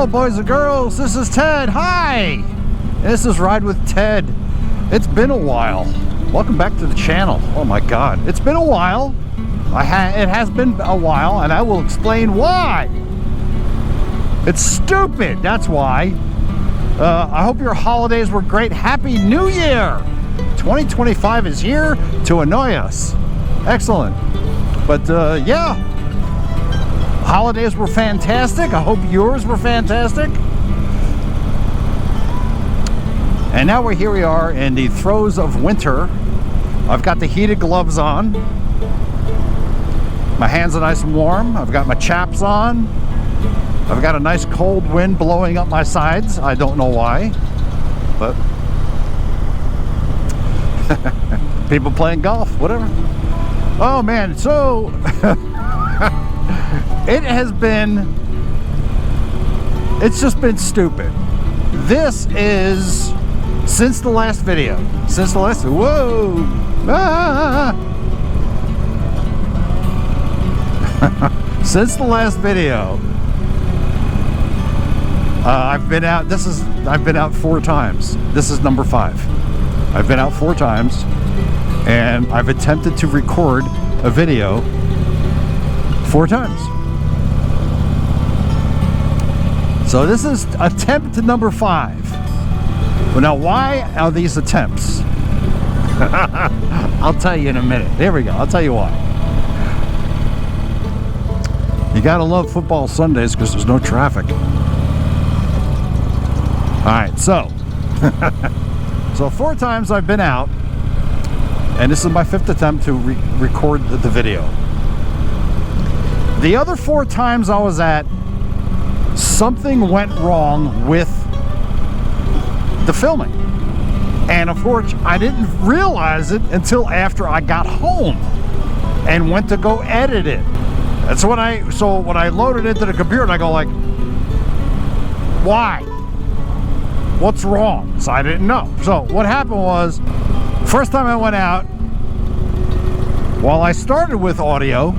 boys and girls, this is Ted. Hi! This is Ride with Ted. It's been a while. Welcome back to the channel. Oh my god, it's been a while. It has been a while, and I will explain why. It's stupid, that's why. I hope your holidays were great. Happy New Year! 2025 is here to annoy us. Excellent. But yeah, holidays were fantastic. I hope yours were fantastic. And now here we are in the throes of winter. I've got the heated gloves on. My hands are nice and warm. I've got my chaps on. I've got a nice cold wind blowing up my sides. I don't know why, but people playing golf, whatever. Oh man, so it's just been stupid. This is since the last video. Whoa! Ah! Since the last video, I've been out. I've been out 4 times. This is number 5. I've been out 4 times, and I've attempted to record a video 4 times. So this is attempt number 5. Well, now why are these attempts? I'll tell you in a minute. There we go. I'll tell you why. You gotta love football Sundays because there's no traffic. Alright, so so 4 times I've been out, and this is my 5th attempt to record the video. The other 4 times I was at, something went wrong with the filming, and of course I didn't realize it until after I got home and went to go edit it. That's when when I loaded into the computer, and I go like, why? What's wrong? So I didn't know. So what happened was, first time I went out, while I started with audio,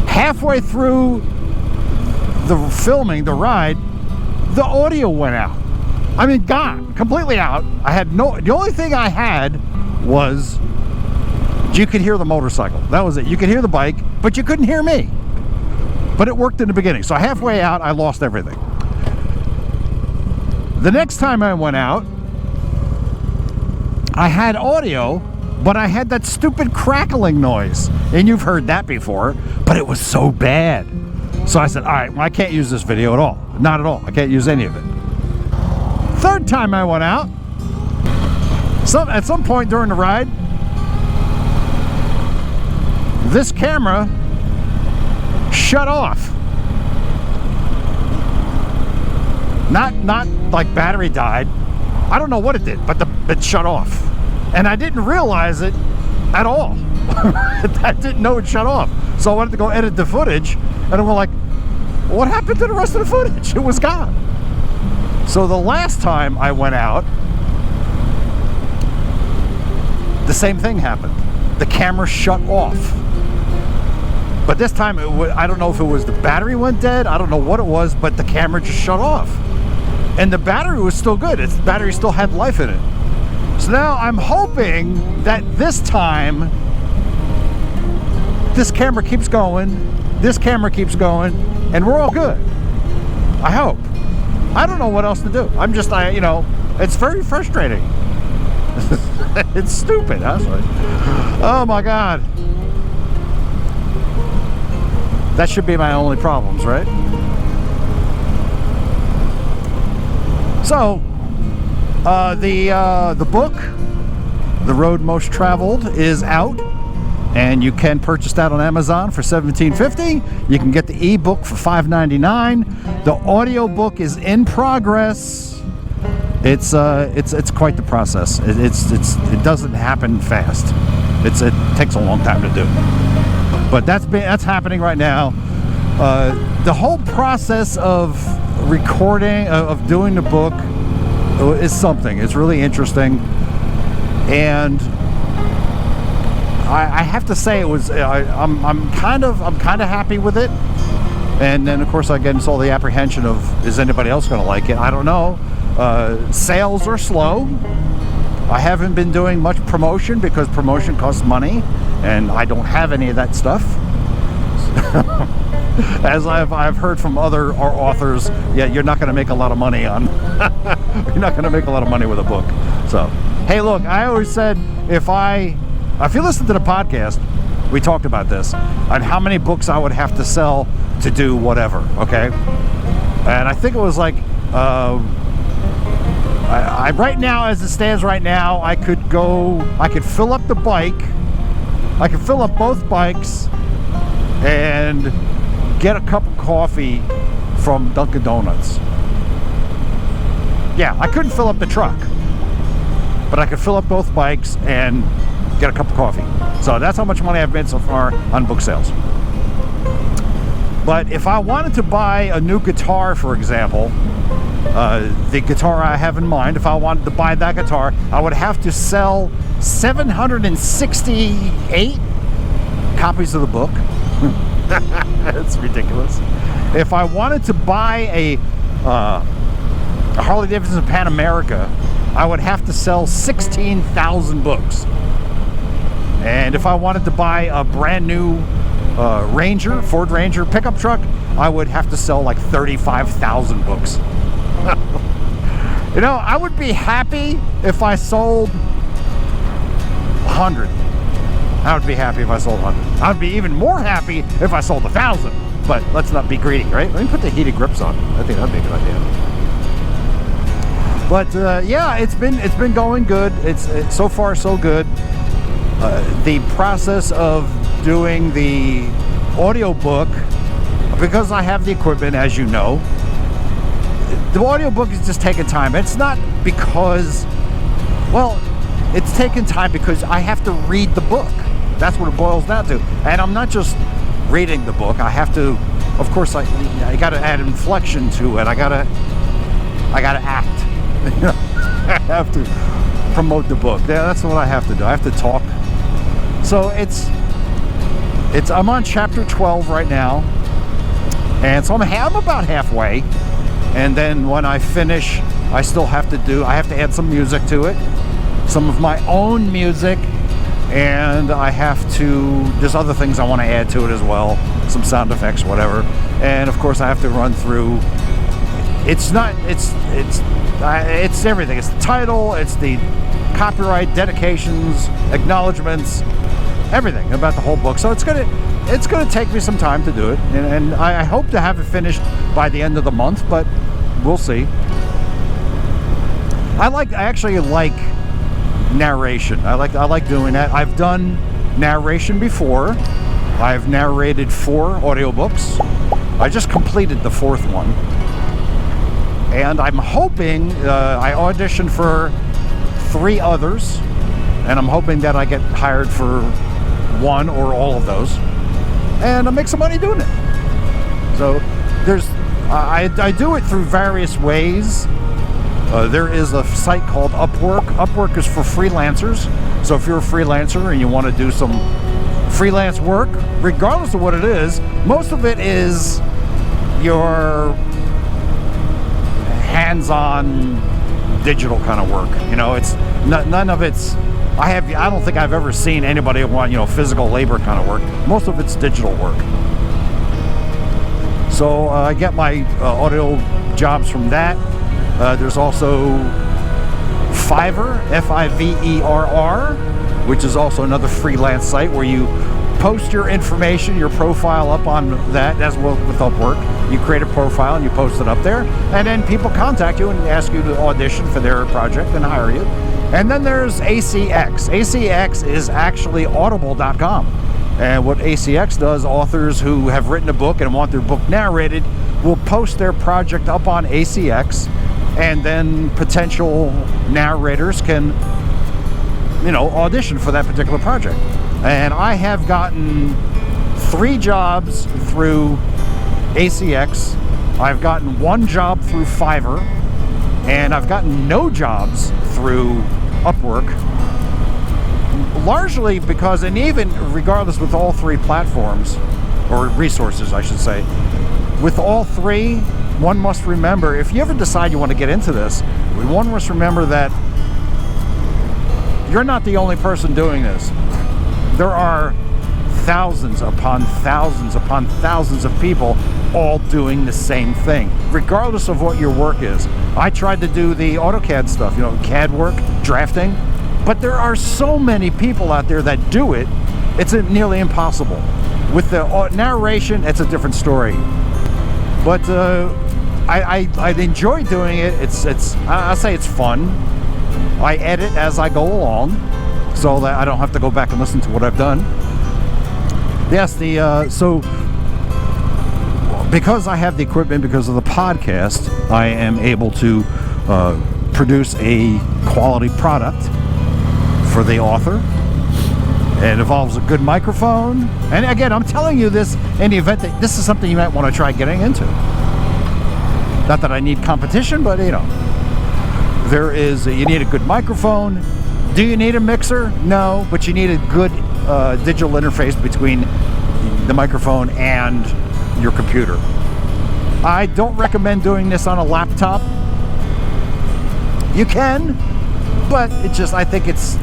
halfway through the filming, the ride, the audio went out. I mean, gone, completely out. The only thing I had was, you could hear the motorcycle. That was it. You could hear the bike, but you couldn't hear me. But it worked in the beginning. So halfway out, I lost everything. The next time I went out, I had audio, but I had that stupid crackling noise. And you've heard that before, but it was so bad. So I said, all right, well, I can't use this video at all. Not at all. I can't use any of it. Third time I went out, at some point during the ride, this camera shut off. Not like battery died. I don't know what it did, but it shut off. And I didn't realize it at all. I didn't know it shut off. So I wanted to go edit the footage, and I'm like, what happened to the rest of the footage? It was gone. So the last time I went out, the same thing happened. The camera shut off. But this time, I don't know if it was the battery went dead. I don't know what it was, but the camera just shut off. And the battery was still good. The battery still had life in it. So now I'm hoping that this time, this camera keeps going, this camera keeps going, and we're all good. I hope. I don't know what else to do. I'm just, it's very frustrating. It's stupid, huh? Oh my God. That should be my only problems, right? So, the book, The Road Most Traveled, is out, and you can purchase that on Amazon for $17.50. You can get the ebook for $5.99. The audio book is in progress. It's quite the process. It doesn't happen fast. It takes a long time to do. But that's happening right now. The whole process of recording, of doing the book, is something. It's really interesting, and I have to say it was. I'm kind of happy with it. And then, of course, I get into all the apprehension of, is anybody else going to like it? I don't know. Sales are slow. I haven't been doing much promotion because promotion costs money, and I don't have any of that stuff. As I've heard from other authors, yeah, you're not going to make a lot of money on. You're not going to make a lot of money with a book. So, hey, look, I always said if you listen to the podcast, we talked about this on how many books I would have to sell to do whatever. Okay, and I think it was like. I right now, as it stands right now, I could fill up the bike, I could fill up both bikes and get a cup of coffee from Dunkin' Donuts. Yeah, I couldn't fill up the truck, but I could fill up both bikes and get a cup of coffee. So that's how much money I've made so far on book sales. But if I wanted to buy a new guitar, for example, the guitar I have in mind, if I wanted to buy that guitar, I would have to sell 768 copies of the book. That's ridiculous. If I wanted to buy a Harley Davidson Pan America, I would have to sell 16,000 books. And if I wanted to buy a brand new Ford Ranger pickup truck, I would have to sell like 35,000 books. You know, I would be happy if I sold 100. I would be happy if I sold 100. I would be even more happy if I sold 1,000. But let's not be greedy, right? Let me put the heated grips on. I think that'd be a good idea. But yeah, it's been going good. It's so far so good. The process of doing the audiobook, because I have the equipment, as you know, the audiobook is just taking time. It's not because, well, it's taking time because I have to read the book. That's what it boils down to. And I'm not just reading the book. I have to, of course, I got to add inflection to it. I got to act. I have to promote the book. Yeah, that's what I have to do. I have to talk. So I'm on chapter 12 right now, and so I'm about halfway. And then when I finish, I have to add some music to it, some of my own music, and there's other things I want to add to it as well, some sound effects, whatever. And of course I have to run through, it's everything. It's the title, it's the copyright, dedications, acknowledgments, everything about the whole book. So it's gonna take me some time to do it, and I hope to have it finished by the end of the month, but we'll see. I actually like narration. I like doing that. I've done narration before. I've narrated 4 audiobooks. I just completed the 4th one, and I'm hoping I auditioned for 3 others, and I'm hoping that I get hired for 1 or all of those, and I make some money doing it. So I do it through various ways. There is a site called Upwork. Upwork is for freelancers. So if you're a freelancer and you want to do some freelance work, regardless of what it is, most of it is your hands-on digital kind of work. You know, it's none of it's. I don't think I've ever seen anybody want, physical labor kind of work. Most of it's digital work. So I get my audio jobs from that. There's also Fiverr, Fiverr, which is also another freelance site where you post your information, your profile up on that, as well with Upwork. You create a profile and you post it up there, and then people contact you and ask you to audition for their project and hire you. And then there's ACX. ACX is actually audible.com. And what ACX does, authors who have written a book and want their book narrated will post their project up on ACX, and then potential narrators can, audition for that particular project. And I have gotten 3 jobs through ACX. I've gotten 1 job through Fiverr, and I've gotten no jobs through Upwork, largely because, and even regardless with all 3 platforms, or resources I should say, with all three, one must remember, if you ever decide you want to get into this, one must remember that you're not the only person doing this. There are thousands upon thousands upon thousands of people all doing the same thing, regardless of what your work is. I tried to do the AutoCAD stuff, you know, CAD work, drafting, but there are so many people out there that do it, it's nearly impossible. With the narration, it's a different story. But I enjoy doing it. I'll say it's fun. I edit as I go along, so that I don't have to go back and listen to what I've done. Yes, so because I have the equipment, because of the podcast, I am able to produce a quality product for the author. It involves a good microphone. And again, I'm telling you this in the event that this is something you might want to try getting into. Not that I need competition, but you know, you need a good microphone. Do you need a mixer? No, but you need a good digital interface between the microphone and your computer. I don't recommend doing this on a laptop. You can, but it just, I think it's,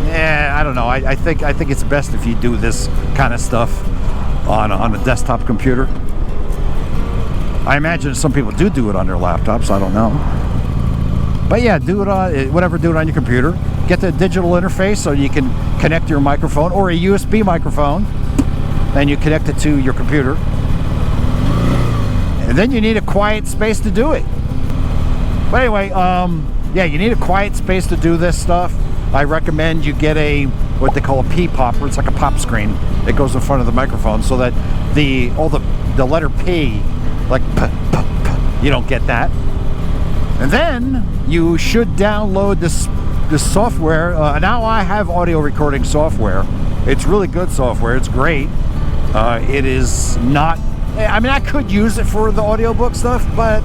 I don't know. I think it's best if you do this kind of stuff on a desktop computer. I imagine some people do it on their laptops. I don't know. But yeah, do it on your computer. Get the digital interface so you can connect your microphone or a USB microphone, and you connect it to your computer. And then you need a quiet space to do it. But anyway, yeah, you need a quiet space to do this stuff. I recommend you get what they call a P popper. It's like a pop screen that goes in front of the microphone, so that the letter P, like p, you don't get that. And then you should download this software. Now I have audio recording software. It's really good software. It's great. It is not, I mean, I could use it for the audiobook stuff, but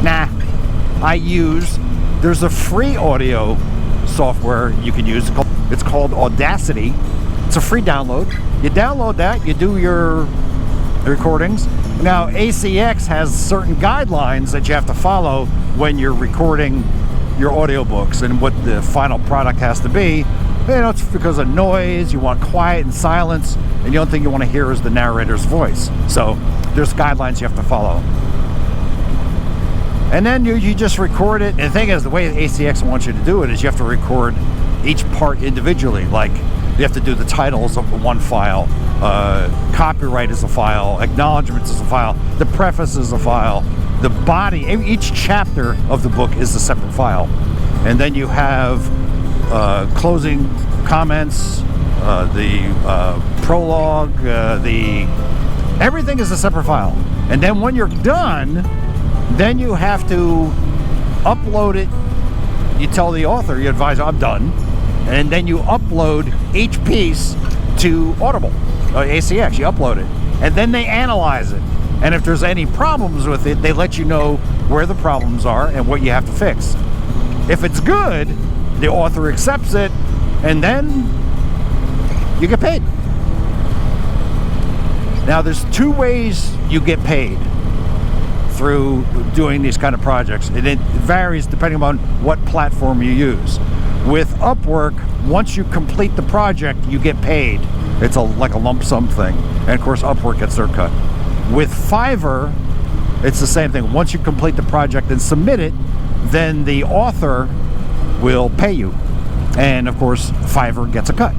nah. There's a free audio software you can use. It's called Audacity. It's a free download. You download that, you do your recordings. Now, ACX has certain guidelines that you have to follow when you're recording your audiobooks and what the final product has to be. You know, it's because of noise, you want quiet and silence, and the only thing you want to hear is the narrator's voice. So there's guidelines you have to follow. And then you just record it. And the thing is, the way ACX wants you to do it is you have to record each part individually. Like, you have to do the titles of one file, copyright is a file, acknowledgments is a file, the preface is a file, the body, each chapter of the book is a separate file. And then you have closing comments, the prologue, everything is a separate file. And then when you're done, then you have to upload it. You tell the author, you advise, I'm done. And then you upload each piece to Audible, ACX, you upload it. And then they analyze it. And if there's any problems with it, they let you know where the problems are and what you have to fix. If it's good, the author accepts it, and then you get paid. Now, there's two ways you get paid through doing these kind of projects, and it varies depending on what platform you use. With Upwork, once you complete the project, you get paid. It's like a lump sum thing, and of course Upwork gets their cut. With Fiverr, it's the same thing. Once you complete the project and submit it, then the author will pay you, and of course Fiverr gets a cut.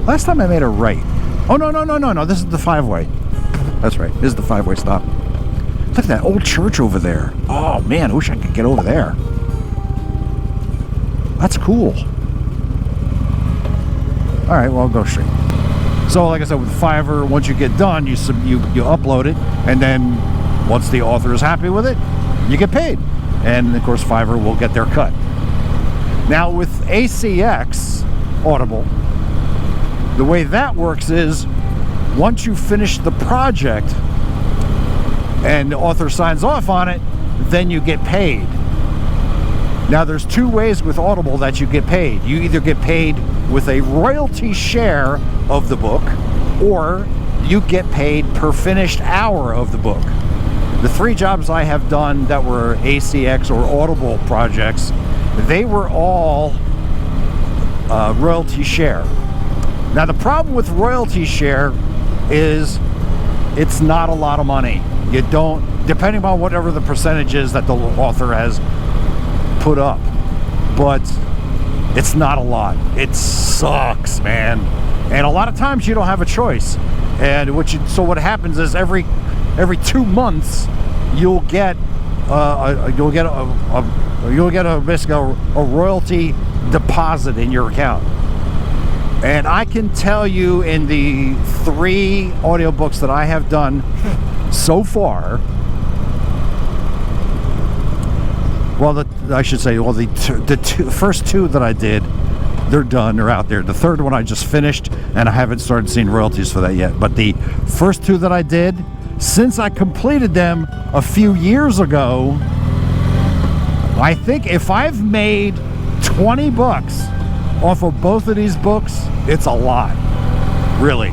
Last time I made a right. Oh, no, this is the 5-way. That's right, this is the 5-way stop. Look at that old church over there. Oh man, I wish I could get over there. That's cool. All right, well, I'll go straight. So like I said, with Fiverr, once you get done, you upload it, and then once the author is happy with it, you get paid. And of course Fiverr will get their cut. Now with ACX, Audible, the way that works is once you finish the project and the author signs off on it, then you get paid. Now there's two ways with Audible that you get paid. You either get paid with a royalty share of the book, or you get paid per finished hour of the book. The 3 jobs I have done that were ACX or Audible projects, they were all royalty share. Now the problem with royalty share is it's not a lot of money. You don't, depending on whatever the percentage is that the author has put up, but it's not a lot. It sucks, man. And a lot of times you don't have a choice. And so what happens is every 2 months you'll get basically a royalty deposit in your account. And I can tell you, in the 3 audiobooks that I have done so far, well, the first 2 that I did, they're done, they're out there. The 3rd one I just finished, and I haven't started seeing royalties for that yet. But the first 2 that I did, since I completed them a few years ago, I think if I've made 20 bucks off of both of these books, it's a lot, really.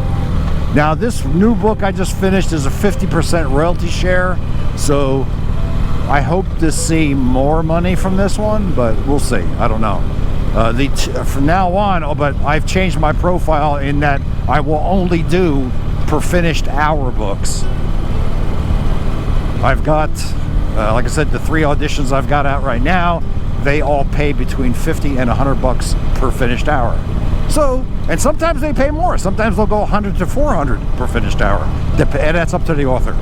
Now this new book I just finished is a 50% royalty share, so I hope to see more money from this one, but we'll see. I don't know. From now on, but I've changed my profile in that I will only do per finished hour books. I've got, like I said, the 3 auditions I've got out right now, they all pay between 50 and 100 bucks per finished hour. So, and sometimes they pay more. Sometimes they'll go 100 to 400 per finished hour. And that's up to the author.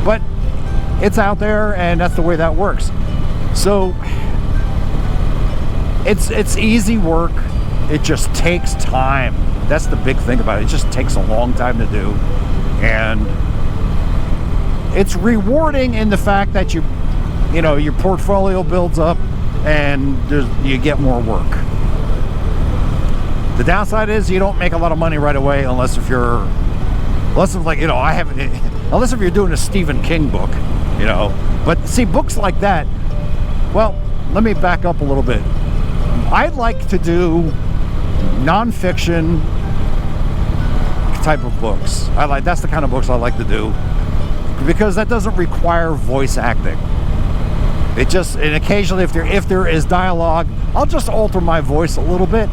But it's out there, and that's the way that works. So, it's easy work. It just takes time. That's the big thing about it. It just takes a long time to do. And it's rewarding in the fact that you know, your portfolio builds up and you get more work. The downside is you don't make a lot of money right away unless if you're doing a Stephen King book, you know. But see, books like that, well, let me back up a little bit. I'd like to do nonfiction type of books. That's the kind of books I like to do, because that doesn't require voice acting. And occasionally if there is dialogue, I'll just alter my voice a little bit,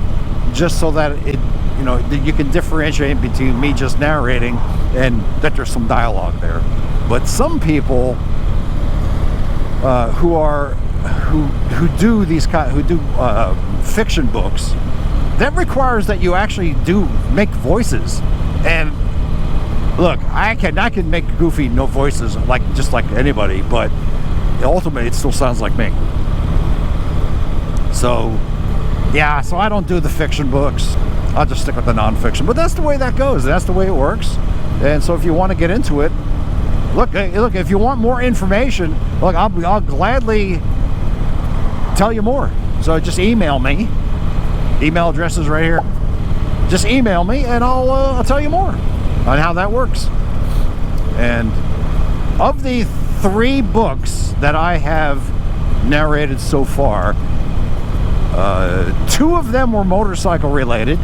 just so that you can differentiate between me just narrating and that there's some dialogue there. But some people who do fiction books, that requires that you actually do make voices. And look, I can make goofy no voices just like anybody, but ultimately it still sounds like me. So yeah, so I don't do the fiction books. I'll just stick with the nonfiction. But that's the way that goes. That's the way it works. And so if you want to get into it, look, if you want more information, look, I'll gladly tell you more. So just email me. Email address is right here. Just email me and I'll tell you more on how that works. And of the 3 books that I have narrated so far, 2 of them were motorcycle related,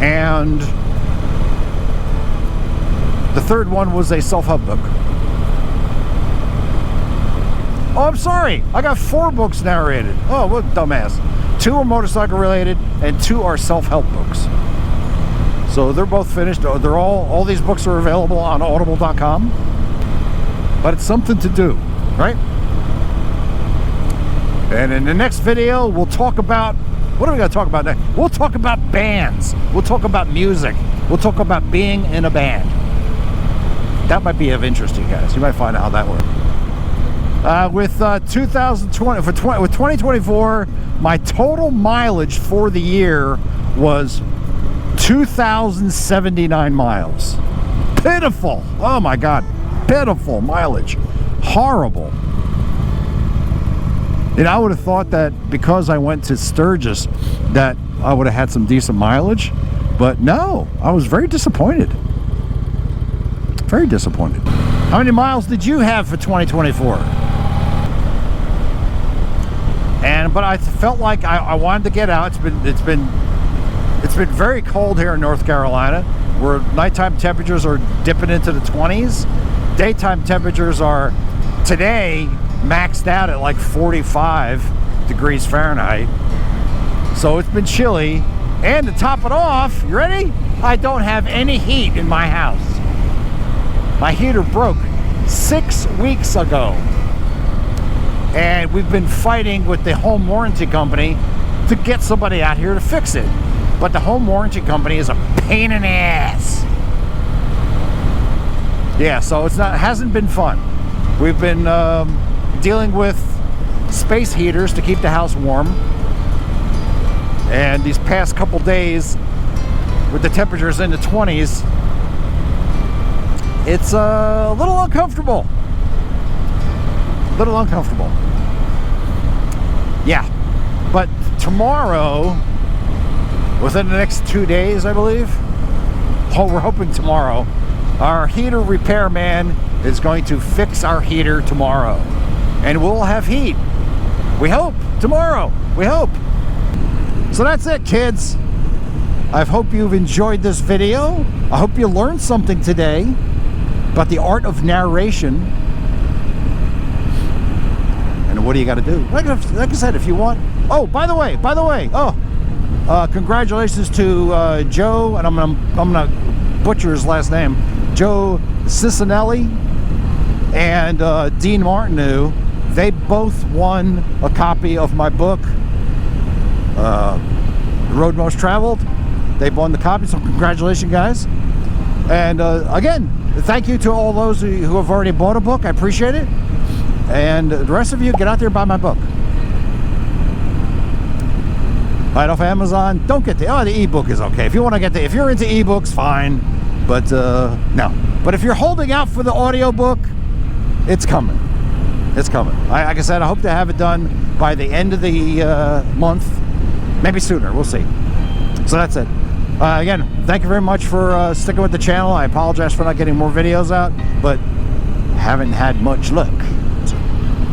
and the 3rd one was a self-help book. Oh, I'm sorry, I got 4 books narrated. Oh, what dumbass. 2 are motorcycle related and 2 are self-help books. So they're both finished. They're all these books are available on audible.com. But it's something to do, right? And in the next video, we'll talk about, what are we going to talk about next? We'll talk about bands. We'll talk about music. We'll talk about being in a band. That might be of interest to you guys. You might find out how that works. With 2024, my total mileage for the year was 2,079 miles. Pitiful. Oh my God. Pitiful mileage. Horrible. And I would have thought that because I went to Sturgis that I would have had some decent mileage, but no, I was very disappointed. Very disappointed. How many miles did you have for 2024? But I felt like I wanted to get out. It's It's been very cold here in North Carolina, where nighttime temperatures are dipping into the 20s. Daytime temperatures are today maxed out at like 45 degrees Fahrenheit. So it's been chilly. And to top it off, you ready? I don't have any heat in my house. My heater broke 6 weeks ago. And we've been fighting with the home warranty company to get somebody out here to fix it. But the home warranty company is a pain in the ass. Yeah, so it hasn't been fun. We've been dealing with space heaters to keep the house warm. And these past couple days, with the temperatures in the 20s, it's a little uncomfortable. Little uncomfortable. Yeah, but tomorrow, within the next 2 days, I believe, we're hoping tomorrow, our heater repairman is going to fix our heater tomorrow, and we'll have heat. We hope tomorrow. We hope. So that's it, kids. I hope you've enjoyed this video. I hope you learned something today about the art of narration. And what do you got to do? Like I said, if you want. Oh, by the way. Congratulations to Joe, and I'm gonna butcher his last name, Joe Cicinelli and Dean Martineau. They both won a copy of my book, The Road Most Traveled. They won the copy, so congratulations, guys. And again, thank you to all those who have already bought a book. I appreciate it. And the rest of you, get out there and buy my book. Buy it off Amazon. Don't get the ebook is okay. If you want to get if you're into ebooks, fine. But no. But if you're holding out for the audiobook, it's coming. It's coming. Like I said, I hope to have it done by the end of the month. Maybe sooner. We'll see. So that's it. Again, thank you very much for sticking with the channel. I apologize for not getting more videos out, but haven't had much luck.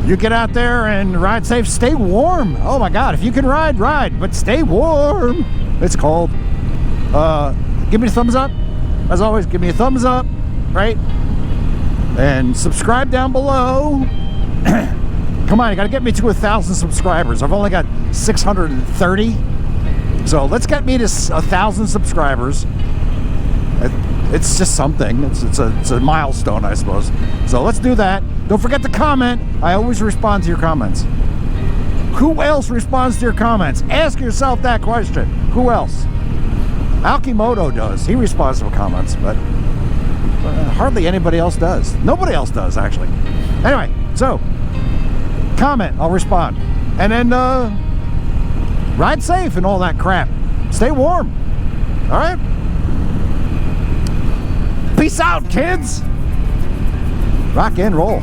You get out there and ride safe, stay warm. Oh my God, if you can ride, but stay warm. It's cold. Give me a thumbs up. As always, give me a thumbs up, right? And subscribe down below. Come on, you gotta get me to 1,000 subscribers. I've only got 630. So let's get me to 1,000 subscribers. It's just something. It's a milestone, I suppose. So let's do that. Don't forget to comment. I always respond to your comments. Who else responds to your comments? Ask yourself that question. Who else? Alkimoto does. He responds to comments, but hardly anybody else does. Nobody else does, actually. Anyway, so comment. I'll respond. And then ride safe and all that crap. Stay warm. All right? Peace out, kids. Rock and roll.